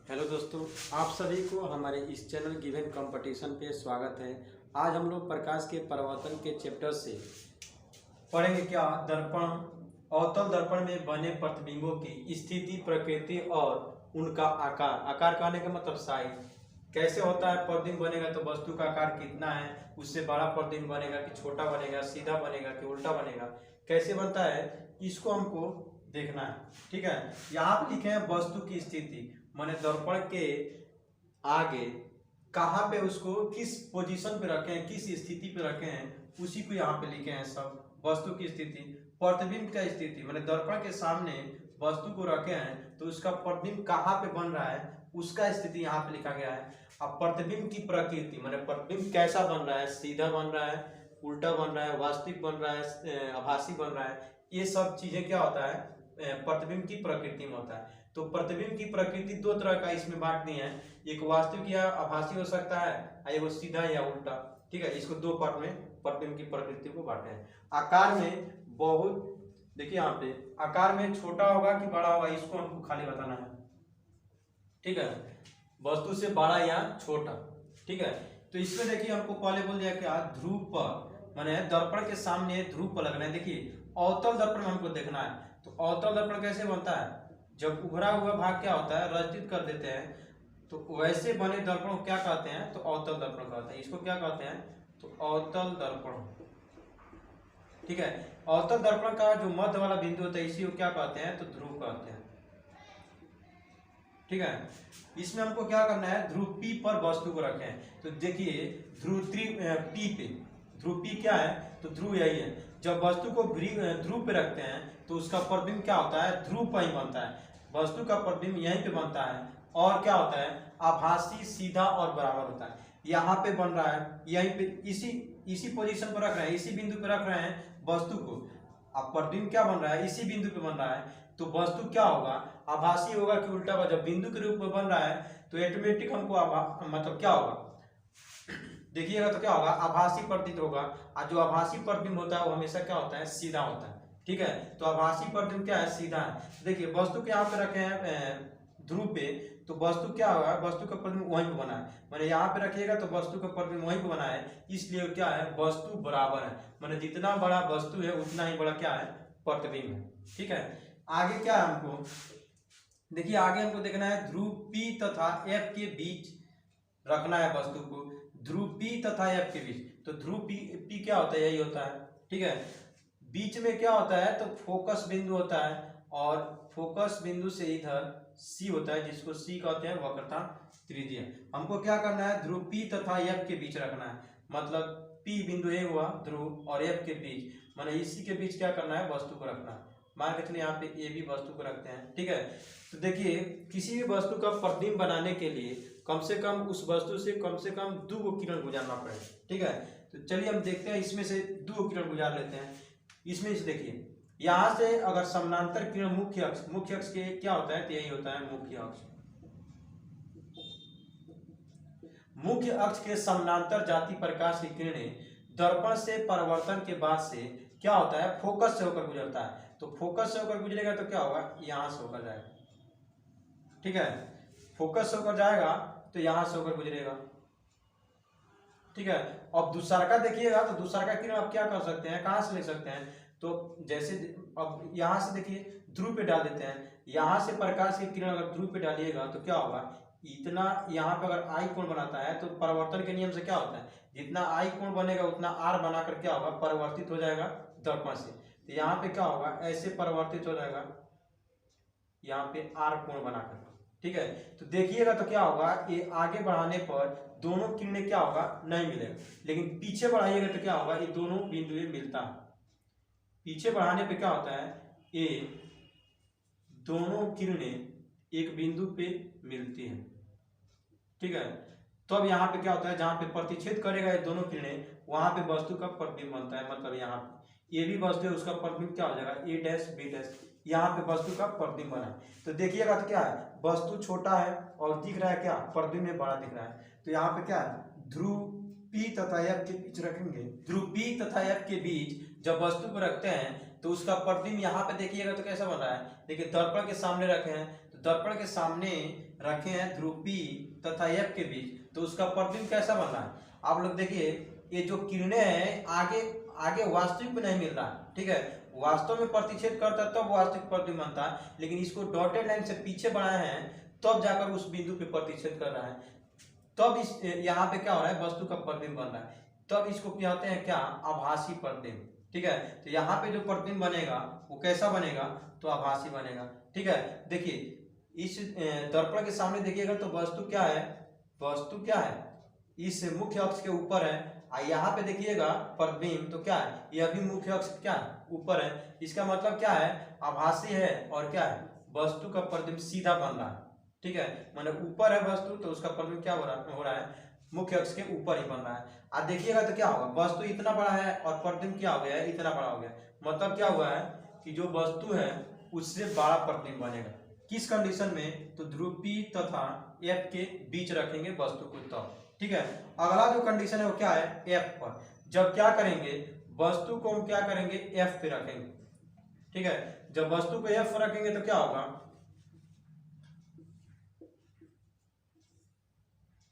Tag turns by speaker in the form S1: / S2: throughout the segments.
S1: Hello दोस्तों, आप सभी को हमारे इस चैनल गिवन कंपटीशन पे स्वागत है। आज हम लोग प्रकाश के परावर्तन के चैप्टर से पढ़ेंगे क्या दर्पण, अवतल दर्पण में बने प्रतिबिंबों की स्थिति, प्रकृति और उनका आकार। आकार कहने का मतलब साइज, कैसे होता है प्रतिबिंब बनेगा तो वस्तु का आकार कितना है, उससे बड़ा प्रतिबिंब बनेगा कि छोटा बनेगा, सीधा बनेगा कि उल्टा बनेगा, कैसे बनता है इसको हमको देखना है। ठीक है, यहाँ पे लिखे हैं वस्तु की स्थिति, माने दर्पण के आगे कहाँ पे उसको किस पोजीशन पे रखे हैं, किस स्थिति पे रखे हैं, उसी को यहाँ पे लिखे हैं सब। वस्तु की स्थिति, प्रतिबिंब का स्थिति माने दर्पण के सामने वस्तु को रखे हैं तो उसका प्रतिबिंब कहाँ पे बन रहा है उसका स्थिति यहाँ पे लिखा गया है। अब प्रतिबिंब की प्रकृति माने प्रतिबिंब कैसा बन रहा है, सीधा बन रहा है, उल्टा बन रहा है, वास्तविक बन रहा है, आभासी बन रहा है, ये सब चीजें क्या होता है प्रतिबिंब की प्रकृति में होता है। तो प्रतिबिंब की प्रकृति दो तरह का इसमें बांट दी है, एक वास्तविक या आभासी हो सकता है, एक सीधा या उल्टा। ठीक है, इसको दो पार्ट में प्रतिबिंब की प्रकृति को बांटे हैं। आकार में बहुत, देखिए यहाँ पे आकार में छोटा होगा कि बड़ा होगा इसको हमको खाली बताना है। ठीक है, वस्तु से बड़ा या छोटा। ठीक है, तो इसमें देखिए हमको पहले बोल दिया क्या, ध्रुव पर माने दर्पण के सामने ध्रुव पर लगना है। देखिए अवतल दर्पण में हमको देखना है, तो अवतल दर्पण कैसे बनता है, जब उभरा हुआ भाग क्या होता है रचित कर देते हैं, तो वैसे बने दर्पण को क्या कहते हैं, तो अवतल दर्पण कहते हैं। इसको क्या कहते हैं, तो अवतल दर्पण। ठीक है, अवतल दर्पण का जो मध्य वाला बिंदु होता है इसी को क्या कहते हैं, तो ध्रुव कहते हैं। ठीक है, इसमें हमको क्या करना है, ध्रुव P पर वस्तु को रखें। तो देखिए ध्रुव P पे, ध्रुव P क्या है, तो ध्रुव यही है। जब वस्तु को ध्रुव पे रखते हैं तो उसका प्रतिबिंब क्या होता है, ध्रुव पर ही बनता है। वस्तु का प्रतिबिंब यहीं पे बनता है और क्या होता है, आभासी, सीधा और बराबर होता है। यहाँ पे बन रहा है, यहीं पे इसी पोजीशन पर रख रहे हैं, इसी बिंदु पे रख रहे हैं वस्तु को। अब प्रतिबिंब क्या बन रहा है, इसी बिंदु पे बन रहा है, तो वस्तु क्या होगा, आभासी होगा कि उल्टा होगा। जब बिंदु के रूप में बन रहा है तो ऑटोमेटिक हमको मतलब क्या होगा, देखिएगा तो क्या होगा, आभासी प्रतीत होगा। और जो आभासी प्रतिबिंब होता है वो हमेशा क्या होता है, सीधा होता है। ठीक है, तो आभासी प्रतिबिंब क्या है, सीधा है। देखिए वस्तु के यहाँ पे रखे हैं ध्रुव पे, तो वस्तु क्या होगा, वस्तु का प्रतिबिंब वहीं पे बना है, माने यहाँ पे रखिएगा तो वस्तु का प्रतिबिंब वहीं पे बना है, इसलिए क्या है, वस्तु बराबर है, माने जितना बड़ा वस्तु है उतना ही बड़ा क्या है, प्रतिबिंब है। ठीक है, आगे क्या है हमको, देखिए आगे हमको देखना है ध्रुव P तथा F के बीच रखना है वस्तु को, ध्रुव P तथा F के बीच। तो ध्रुव P क्या होता है, यही होता है। ठीक है, बीच में क्या होता है, तो फोकस बिंदु होता है, और फोकस बिंदु से इधर C होता है, जिसको C कहते हैं वक्रता त्रिज्या। हमको क्या करना है, ध्रुव P तथा F के बीच रखना है, मतलब P बिंदु A हुआ ध्रुव और F के बीच, माने इसी के बीच क्या करना है, वस्तु को रखना है। मान के चलिए यहाँ पे A भी वस्तु को रखते हैं। ठीक है, तो देखिए किसी भी वस्तु का प्रतिबिंब बनाने के लिए कम से कम उस वस्तु से कम 2 किरण गुजारना पड़ेगा। ठीक है, तो चलिए हम देखते हैं, इसमें से 2 किरण गुजार लेते हैं। इसमें से देखिए यहाँ से अगर समानांतर किरण मुख्य अक्ष के क्या होता है, तो यही होता है मुख्य अक्ष। मुख्य अक्ष के समानांतर जाती प्रकाश की किरणें दर्पण से परावर्तन के बाद से क्या होता है, फोकस से होकर गुजरता है। तो फोकस से होकर गुजरेगा तो क्या होगा, यहां से होकर जाएगा। ठीक है, फोकस से होकर जाएगा तो यहां से होकर गुजरेगा। ठीक है, अब दूसरा देखिएगा तो दूसरा किरण आप क्या कर सकते हैं, कहां से ले सकते हैं, तो जैसे अब यहां से देखिए ध्रुव पे डाल देते हैं, यहां से प्रकाश की किरण अगर ध्रुव पे डालिएगा तो क्या होगा, इतना यहाँ पे अगर आई कोण बनाता है तो परावर्तन के नियम से क्या होता है, जितना आई कोण बनेगा उतना आर बनाकर क्या होगा, परिवर्तित हो जाएगा दर्पण से। तो यहाँ पे क्या होगा, ऐसे परिवर्तित हो जाएगा यहाँ पे आर कोण बनाकर। ठीक है, तो देखिएगा तो क्या होगा, ये आगे बढ़ाने पर दोनों किरणें क्या होगा, नहीं मिलेगा, लेकिन पीछे बढ़ाइएगा तो क्या होगा, ये दोनों बिंदु मिलता है। पीछे बढ़ाने पे क्या होता है, ये दोनों किरणें एक बिंदु पे मिलती हैं। ठीक है, तो अब यहाँ पे क्या होता है, जहां पे प्रतिच्छेद करेगा ये दोनों किरणें, वहां पे वस्तु का प्रतिबिंब बनता है। मतलब यहाँ पे ये भी वस्तु है, उसका प्रतिबिंब क्या हो जाएगा, A डैश B डैश, यहाँ पे वस्तु का प्रतिबिंब बना। तो देखिएगा तो क्या है, वस्तु छोटा है और दिख रहा है क्या, प्रतिबिंब में बड़ा दिख रहा है। तो यहाँ पे क्या है, ध्रुव P तथा F के बीच रखेंगे, ध्रुव P तथा F के बीच जब वस्तु को रखते हैं तो उसका प्रतिबिंब यहाँ पे देखिएगा तो कैसा बन रहा है, देखिए दर्पण के सामने रखे हैं तो दर्पण के सामने रखे हैं ध्रुव P तथा F के बीच, तो उसका प्रतिबिंब कैसा बन रहा है? आप लोग देखिए, ये जो किरणें हैं आगे आगे वास्तविक में नहीं मिल रहा है, ठीक है, वास्तव में प्रतिच्छेद करता है तब वास्तविक प्रतिबिंब बनता है, लेकिन इसको डॉटेड लाइन से पीछे बढ़ाए हैं तब जाकर उस बिंदु पे प्रतिच्छेद कर रहा है, तब इस यहाँ पे क्या हो रहा है? वस्तु का प्रतिबिंब बन रहा है, तब इसको कहते हैं क्या? आभासी प्रतिबिंब, ठीक है। तो यहाँ पे जो प्रतिबिंब बनेगा वो कैसा बनेगा? तो आभासी बनेगा, ठीक है। देखिए इस दर्पण के सामने देखिएगा तो वस्तु क्या है? वस्तु क्या है? इस मुख्य अक्ष के ऊपर है, यहाँ पे देखिएगा प्रतिबिंब तो क्या है? यह भी मुख्य अक्ष क्या है? ऊपर है। इसका मतलब क्या है? आभासी है और क्या है? वस्तु का प्रतिबिंब सीधा बन रहा है, ठीक है, मतलब ऊपर है वस्तु तो उसका प्रतिबिंब क्या हो रहा है? मुख्य अक्ष के ऊपर ही बन रहा है। अब देखिएगा तो क्या होगा? वस्तु इतना बड़ा है और प्रतिबिंब क्या हो गया है? इतना बड़ा हो गया, मतलब क्या हुआ है कि जो वस्तु है उससे बड़ा प्रतिबिंब बनेगा। किस कंडीशन में? तो ध्रुव P तथा F के बीच रखेंगे वस्तु को तब, ठीक है। अगला जो कंडीशन है वो क्या है? F पर। जब क्या करेंगे? वस्तु को हम क्या करेंगे? F पे रखेंगे, ठीक है। जब वस्तु को F पर रखेंगे तो क्या होगा?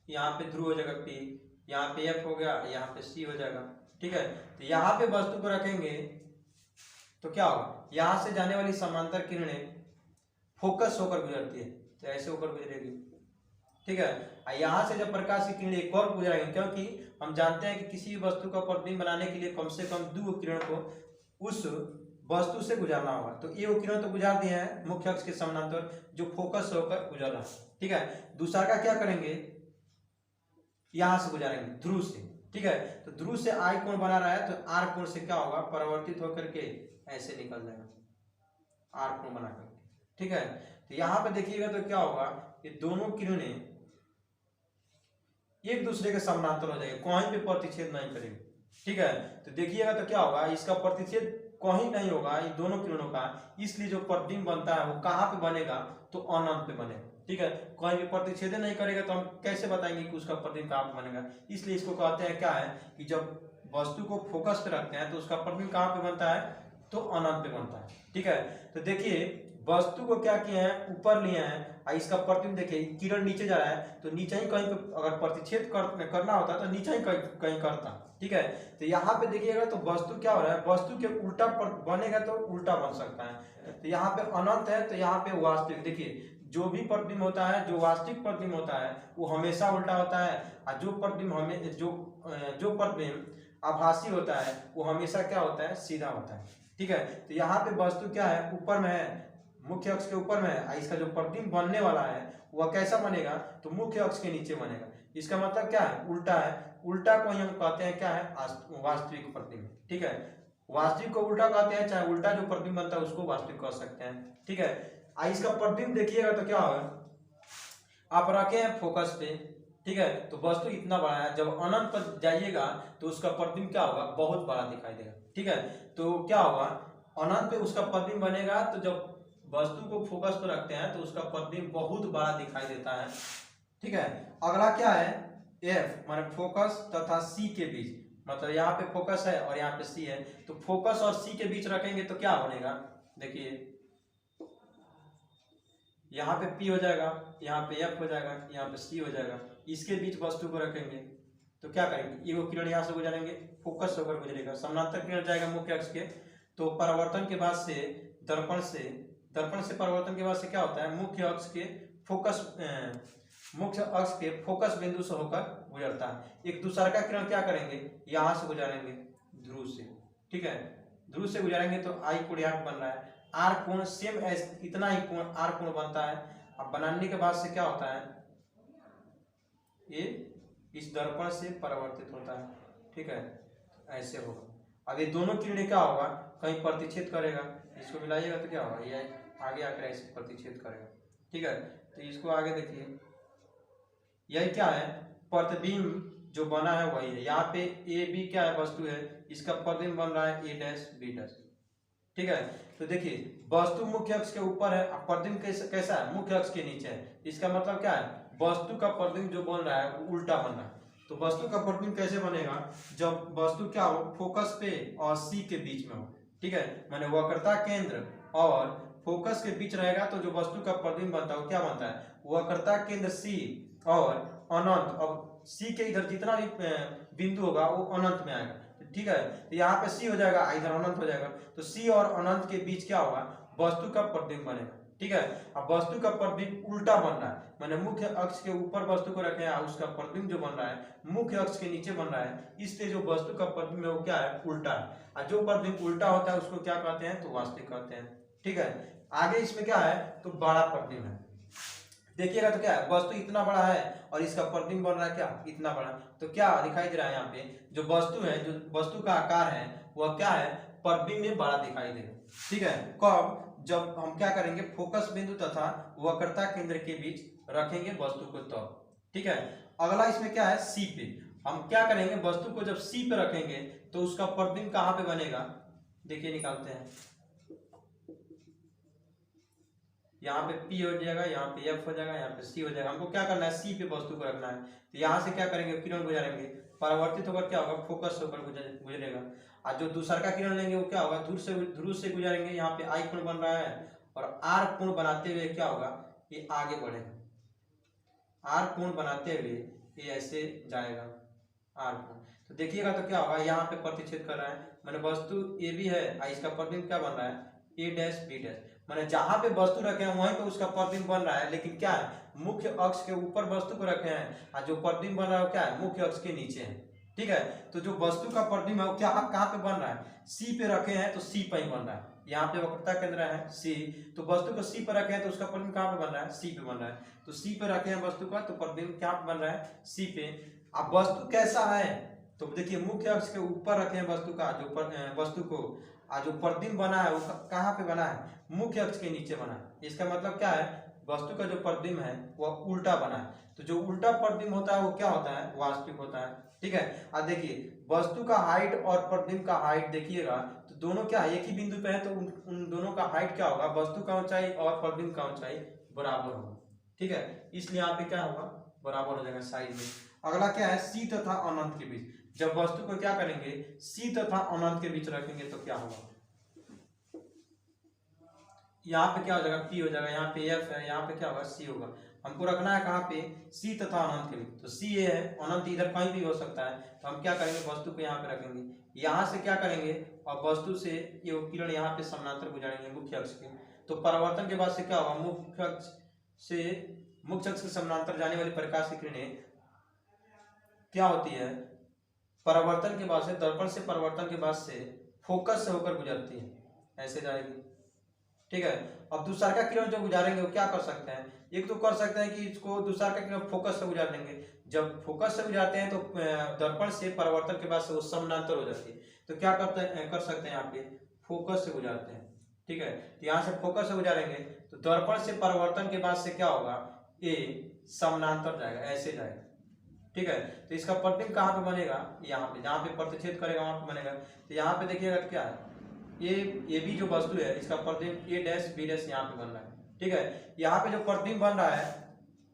S1: यहाँ पे ध्रुव हो जाएगा P, यहाँ पे F हो गया, यहाँ पे C हो जाएगा, ठीक है। तो यहाँ पे वस्तु को रखेंगे तो क्या होगा? यहाँ से जाने वाली समांतर किरणें फोकस होकर गुजरती है, तो ऐसे होकर गुजरेगी, ठीक है। यहाँ से जब प्रकाश की किरणें एक और गुजरेंगी, क्योंकि हम जानते हैं कि किसी वस्तु का प्रतिबिंब बनाने के लिए कम से कम 2 किरण को उस वस्तु से गुजरना होगा, तो ये किरण तो गुजार दिए हैं मुख्य अक्ष के समानांतर जो फोकस होकर गुजर रहा है, ठीक है। दूसरा का क्या करेंगे? यहां से गुजारेंगे ध्रुव से, ठीक है। तो ध्रुव से आई कोण बना रहा है, तो आर कोण से क्या होगा? परिवर्तित होकर के ऐसे निकल जाएगा, आर कोण बना करके, ठीक है। तो यहाँ पे देखिएगा तो क्या होगा? ये दोनों किरणें एक दूसरे के समानांतर हो जाएंगे, कहीं पे प्रतिच्छेद नहीं करेंगे, ठीक है। तो देखिएगा तो क्या होगा? इसका प्रतिच्छेद कहीं नहीं होगा ये दोनों किरणों का, इसलिए जो प्रतिबिंब बनता है वो कहाँ पे बनेगा? तो अनंत पे बनेगा, ठीक है। कहीं भी प्रतिच्छेद नहीं करेगा तो हम कैसे बताएंगे कि उसका प्रतिबिंब कहाँ पे बनेगा? इसलिए इसको कहते हैं क्या है कि जब वस्तु को फोकस पे रखते हैं तो उसका प्रतिबिंब कहाँ पे बनता है? तो अनंत पे बनता है, ठीक है। तो देखिए वस्तु को क्या किए हैं? ऊपर लिए हैं, और इसका प्रतिबिंब देखिए किरण नीचे जा रहा है, तो नीचे ही कहीं पे अगर प्रतिच्छेद करना होता तो नीचे ही कहीं करता, ठीक है। तो यहाँ पे देखिएगा तो वस्तु क्या हो रहा है? वस्तु के उल्टा बनेगा तो उल्टा बन सकता है, तो यहाँ पे अनंत है तो यहाँ पे वास्तविक। देखिए जो भी प्रतिबिंब होता है, जो वास्तविक प्रतिबिंब होता है वो हमेशा उल्टा होता है, और जो प्रतिबिंब जो प्रतिबिंब आभासी होता है वो हमेशा क्या होता है? सीधा होता है, ठीक है। तो यहाँ पे वस्तु क्या है? ऊपर में है, मुख्य अक्ष के ऊपर में है, इसका जो प्रतिबिंब बनने वाला है वह कैसा बनेगा? तो मुख्य अक्ष के नीचे बनेगा। इसका मतलब क्या है? उल्टा है। उल्टा को ही हम कहते हैं क्या है? वास्तविक प्रतिबिंब, ठीक है। वास्तविक को उल्टा कहते हैं, चाहे उल्टा जो प्रतिबिंब बनता है उसको वास्तविक कह सकते हैं, ठीक है। इसका प्रतिबिंब देखिएगा तो क्या होगा? आप रखे हैं फोकस पे, ठीक है, तो वस्तु इतना बड़ा है, जब अनंत पर जाइएगा तो उसका प्रतिबिंब क्या होगा? बहुत बड़ा दिखाई देगा, ठीक है। तो क्या होगा? अनंत पे उसका प्रतिबिंब बनेगा, तो जब वस्तु को फोकस पर रखते हैं तो उसका प्रतिबिंब बहुत बड़ा दिखाई देता है, ठीक है। अगला क्या है? F माने फोकस तथा C के बीच, मतलब यहाँ पे फोकस है और यहाँ पे C है, तो फोकस और C के बीच रखेंगे तो क्या बनेगा? देखिए यहाँ पे P हो जाएगा, यहाँ पे F हो जाएगा, यहाँ पे C हो जाएगा, इसके बीच वस्तु को रखेंगे तो क्या करेंगे? ये वो किरण यहाँ से गुजरेंगे, फोकस होकर गुजरेगा, समानांतर किरण जाएगा मुख्य अक्ष के, तो परावर्तन के बाद से दर्पण से परिवर्तन के बाद से क्या होता है? मुख्य अक्ष के फोकस बिंदु से होकर गुजरता है। एक दूसरा का किरण क्या करेंगे? यहाँ से गुजारेंगे ध्रुव से, ठीक है। ध्रुव से गुजारेंगे तो आई कोण यहाँ बन रहा है, आर कोण सेम इतना ही कोण आर कोण बनता है। अब बनाने के बाद से क्या होता है? ये इस दर्पण से परिवर्तित होता है, ठीक है, ऐसे होगा। अब ये दोनों किरणें क्या होगा? कहीं प्रतिच्छेद करेगा, इसको मिलाइएगा तो क्या होगा? ये आगे आकर ऐसे प्रतिच्छेद करेगा, ठीक है। तो इसको आगे देखिए, यही क्या है? प्रतिबिंब जो बना है वही है। यहाँ पे ए बी क्या है? वस्तु है, इसका प्रतिबिंब बन रहा है ए डैश बी डैश, ठीक है। तो देखिए वस्तु मुख्य अक्ष के ऊपर है, प्रतिबिंब कैसा है? मुख्य अक्ष के नीचे है। इसका मतलब क्या है? वस्तु का प्रतिबिंब जो बन रहा है वो उल्टा बन रहा है। तो वस्तु का प्रतिबिंब कैसे बनेगा? जब वस्तु क्या हो? फोकस पे और C के बीच में हो, ठीक है, माने वक्रता केंद्र और फोकस के बीच रहेगा तो जो वस्तु का प्रतिबिंब बनता है वो क्या बनता है, वक्रता केंद्र सी और अनंत। अब सी के इधर जितना भी बिंदु होगा वो अनंत में आएगा, ठीक है। तो यहाँ पे सी हो जाएगा, इधर अनंत हो जाएगा, तो सी और अनंत के बीच क्या होगा, वस्तु का प्रतिबिंब बनेगा, ठीक है। अब वस्तु का प्रतिबिंब उल्टा बन रहा है, मैंने मुख्य अक्ष के ऊपर वस्तु को रखे हैं, उसका प्रतिबिंब जो बन रहा है मुख्य अक्ष के नीचे बन रहा है, इसलिए जो वस्तु का प्रतिबिंब है वो क्या है, उल्टा है। और जो प्रतिबिंब उल्टा होता है उसको क्या कहते हैं, तो वास्तविक कहते हैं, ठीक है। आगे इसमें क्या है, तो बड़ा प्रतिबिंब है। देखिएगा तो क्या है, वस्तु इतना बड़ा है और इसका प्रतिबिंब बन रहा है क्या, इतना बड़ा। तो क्या दिखाई दे रहा है, यहाँ पे जो वस्तु है, जो वस्तु का आकार है वह क्या है, प्रतिबिंब में बड़ा दिखाई देगा, ठीक है। कब, जब हम क्या करेंगे, फोकस बिंदु तथा वक्रता केंद्र के बीच रखेंगे वस्तु को, तब, ठीक है। अगला इसमें क्या है, सी पे हम क्या करेंगे, वस्तु को जब सी पे रखेंगे तो उसका प्रतिबिंब कहाँ पे बनेगा, देखिए निकालते हैं। यहाँ पे P हो जाएगा, यहाँ पे F हो जाएगा, यहाँ पे C हो जाएगा। हमको क्या करना है, C पे वस्तु को रखना है। तो यहाँ से क्या करेंगे, किरण गुजारेंगे, परावर्तित होकर क्या होगा, फोकस होकर गुजरेगा। और जो दूसरा का किरण लेंगे वो क्या होगा, ध्रुव से गुजारेंगे। यहाँ पे I कोण बन रहा है और R कोण बनाते हुए क्या होगा, ये आगे बढ़ेगा। R कोण बनाते हुए ये ऐसे जाएगा, R कोण। तो देखिएगा तो क्या होगा, यहाँ पे प्रतिच्छेद कर रहा है, मैंने वस्तु A भी है, इसका प्रतिबिंब क्या बन रहा है, A डैश B डैश। मैंने जहां पे वस्तु रखे हैं वहीं पे उसका प्रतिबिंब बन रहा है, लेकिन क्या है, मुख्य अक्ष के ऊपर वस्तु को रखे हैं और जो प्रतिबिंब बन रहा है क्या है, मुख्य अक्ष के नीचे है, ठीक है। तो जो वस्तु का प्रतिबिंब है वो क्या कहाँ पे बन रहा है, सी पे रखे हैं तो सी पे ही बन रहा है। यहाँ पे वक्रता केंद्र है सी, तो वस्तु को सी पे रखे हैं तो उसका प्रतिबिंब कहाँ पे बन रहा है, सी पे बन रहा है। तो सी पे रखे हैं वस्तु का, तो प्रतिबिंब क्या बन रहा है, सी पे। अब वस्तु कैसा है, तो देखिए मुख्य अक्ष के ऊपर रखे हैं वस्तु का, जो वस्तु को, जो प्रतिबिंब बना है वो कहाँ पे बना है, मुख्य अक्ष के नीचे बना है। इसका मतलब क्या है, वस्तु का जो प्रतिबिंब है वह उल्टा बना है। तो जो उल्टा प्रतिबिंब होता है वो क्या होता है, वास्तविक होता है, ठीक है। अब देखिए वस्तु का हाइट और प्रतिबिंब का हाइट देखिएगा तो दोनों क्या है, एक ही बिंदु पे है, तो उन दोनों का हाइट क्या होगा, वस्तु का ऊंचाई और प्रतिबिंब का ऊंचाई बराबर होगा, ठीक है। इसलिए यहाँ पे क्या होगा, बराबर हो जाएगा साइज में। अगला क्या है, सी तथा अनंत के बीच, जब वस्तु को क्या करेंगे, सी तथा अनंत के बीच रखेंगे तो क्या होगा, यहाँ पे क्या हो जाएगा, P हो जाएगा, यहाँ पे F है, यहाँ पे क्या होगा, C होगा। हमको रखना है कहाँ पे, C तथा अनंत के बीच। तो C ये है, अनंत इधर कहीं भी हो सकता है, तो हम क्या करेंगे, वस्तु को यहाँ पे रखेंगे, यहाँ से क्या करेंगे, और वस्तु से ये किरण यहाँ पे समानांतर गुजारेंगे मुख्य अक्ष के। तो परावर्तन के बाद से क्या होगा, मुख्य अक्ष के समानांतर जाने वाली प्रकाश की किरणें क्या होती है, परावर्तन के बाद से, दर्पण से परावर्तन के बाद से फोकस से होकर गुजरती है, ऐसे जाएगी, ठीक है। अब दूसरा का किरण जो गुजारेंगे वो क्या कर सकते हैं, एक तो कर सकते हैं कि इसको दूसरा का किरण फोकस से गुजार देंगे। जब फोकस से गुजारते हैं तो दर्पण से परावर्तन के बाद से वो समानांतर हो जाती है, तो क्या कर सकते हैं, यहाँ पे फोकस से गुजारते हैं, ठीक है। तो यहाँ से फोकस से गुजारेंगे तो दर्पण से परावर्तन के बाद से क्या होगा, ये समानांतर जाएगा, ऐसे जाएगा, ठीक है। तो इसका प्रतिबिंब कहाँ पे बनेगा, यहाँ पे, जहाँ पे प्रतिच्छेद करेगा वहां पे बनेगा। तो यहाँ पे देखिएगा क्या है, ये भी जो वस्तु है इसका प्रतिबिंब A डैश B डैश यहाँ पे बन रहा है, ठीक है। यहाँ पे जो प्रतिबिंब बन रहा है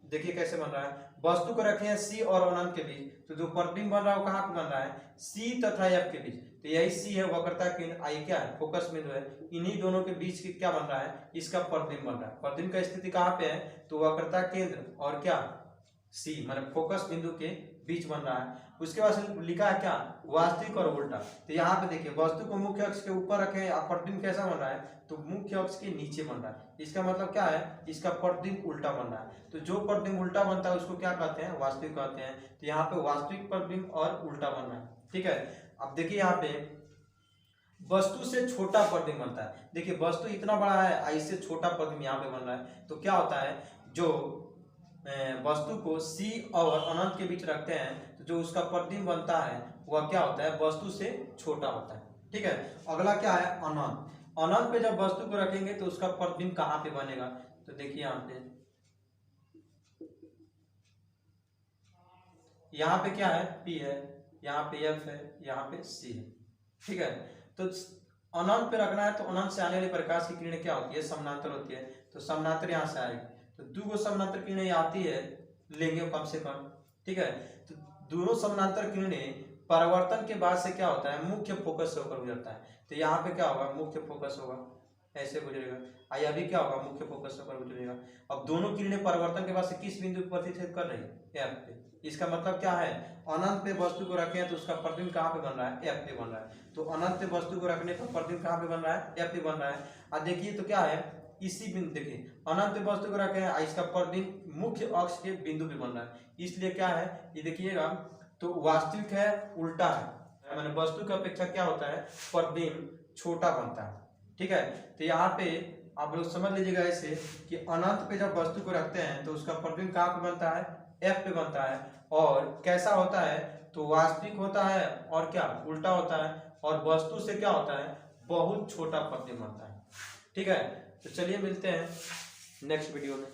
S1: देखिए कैसे बन रहा है, वस्तु को रखे हैं C और अनंत के बीच, तो जो प्रतिबिंब बन रहा है वो कहाँ पे बन रहा है, C तथा F के बीच। तो यही C है, वक्रता केंद्र, आई क्या है, फोकस बिंदु है, इन्हीं दोनों के बीच की क्या बन रहा है, इसका प्रतिबिंब बन रहा है। प्रतिबिंब का स्थिति कहाँ पे है, तो वक्रता केंद्र और क्या, C मतलब फोकस बिंदु के बीच बन रहा है। उसके बाद लिखा है क्या, वास्तविक और उल्टा। तो यहाँ पे देखिए वस्तु को मुख्य अक्ष के ऊपर रखें, प्रतिबिंब कैसा बन रहा है, तो मुख्य अक्ष के नीचे बन रहा है। इसका मतलब क्या है, इसका प्रतिबिंब उल्टा बन रहा है। तो जो प्रतिबिंब उल्टा बनता है उसको क्या कहते हैं, वास्तविक कहते हैं। तो यहाँ पे वास्तविक प्रतिबिंब और उल्टा बन रहा है, ठीक है। अब देखिए यहाँ पे वस्तु से छोटा प्रतिबिंब बनता है। देखिए वस्तु इतना बड़ा है, इससे छोटा प्रतिबिंब यहाँ पे बन रहा है। तो क्या होता है, जो वस्तु को C और अनंत के बीच रखते हैं तो जो उसका प्रतिबिंब बनता है वह क्या होता है, वस्तु से छोटा होता है, ठीक है। अगला क्या है, अनंत। अनंत पे जब वस्तु को रखेंगे तो उसका प्रतिबिंब कहाँ पे बनेगा, तो देखिए यहाँ पे क्या है, P है, यहाँ पे F है, यहाँ पे C है, ठीक है। तो अनंत पे रखना है तो अनंत से आने वाली प्रकाश की किरणें क्या होती है, समानांतर होती है। तो समानांतर यहाँ से आएगी, तो दो समानांतर किरणें आती है, लेंगे कम से कम, ठीक है। तो दोनों समानांतर किरणें परावर्तन के बाद से क्या होता है, मुख्य फोकस से होकर गुजरता है। तो यहाँ पे क्या होगा, मुख्य फोकस होगा, ऐसे गुजरेगा। आई अभी क्या होगा, मुख्य फोकस पर गुजरेगा। अब दोनों किरणें परावर्तन के बाद से किस बिंदु पर प्रतिच्छेद कर रही है, एफ पे। इसका मतलब क्या है, अनंत पे वस्तु को रखें तो उसका प्रतिबिंब कहाँ पे बन रहा है, एफ पे बन रहा है। तो अनंत पे वस्तु को रखने पर प्रतिबिंब कहाँ पे बन रहा है, एफ पे बन रहा है। अब देखिए तो क्या है, इसी बिंदु देखिए अनंत पे वस्तु को रखे हैं, इसका प्रतिबिंब मुख्य अक्ष के बिंदु पे बन रहा है, इसलिए क्या है ये देखिएगा, तो वास्तविक है उल्टा है, मैंने वस्तु की अपेक्षा क्या होता है, प्रतिबिंब छोटा बनता है। ठीक है, तो यहाँ पे आप लोग समझ लीजिएगा ऐसे कि अनंत पे जब वस्तु को रखते हैं तो उसका प्रतिबिंब कहाँ पे बनता है, एफ पे बनता है। और कैसा होता है, तो वास्तविक होता है और क्या उल्टा होता है, और वस्तु से क्या होता है, बहुत छोटा प्रतिबिंब बनता है। ठीक है, तो चलिए मिलते हैं नेक्स्ट वीडियो में।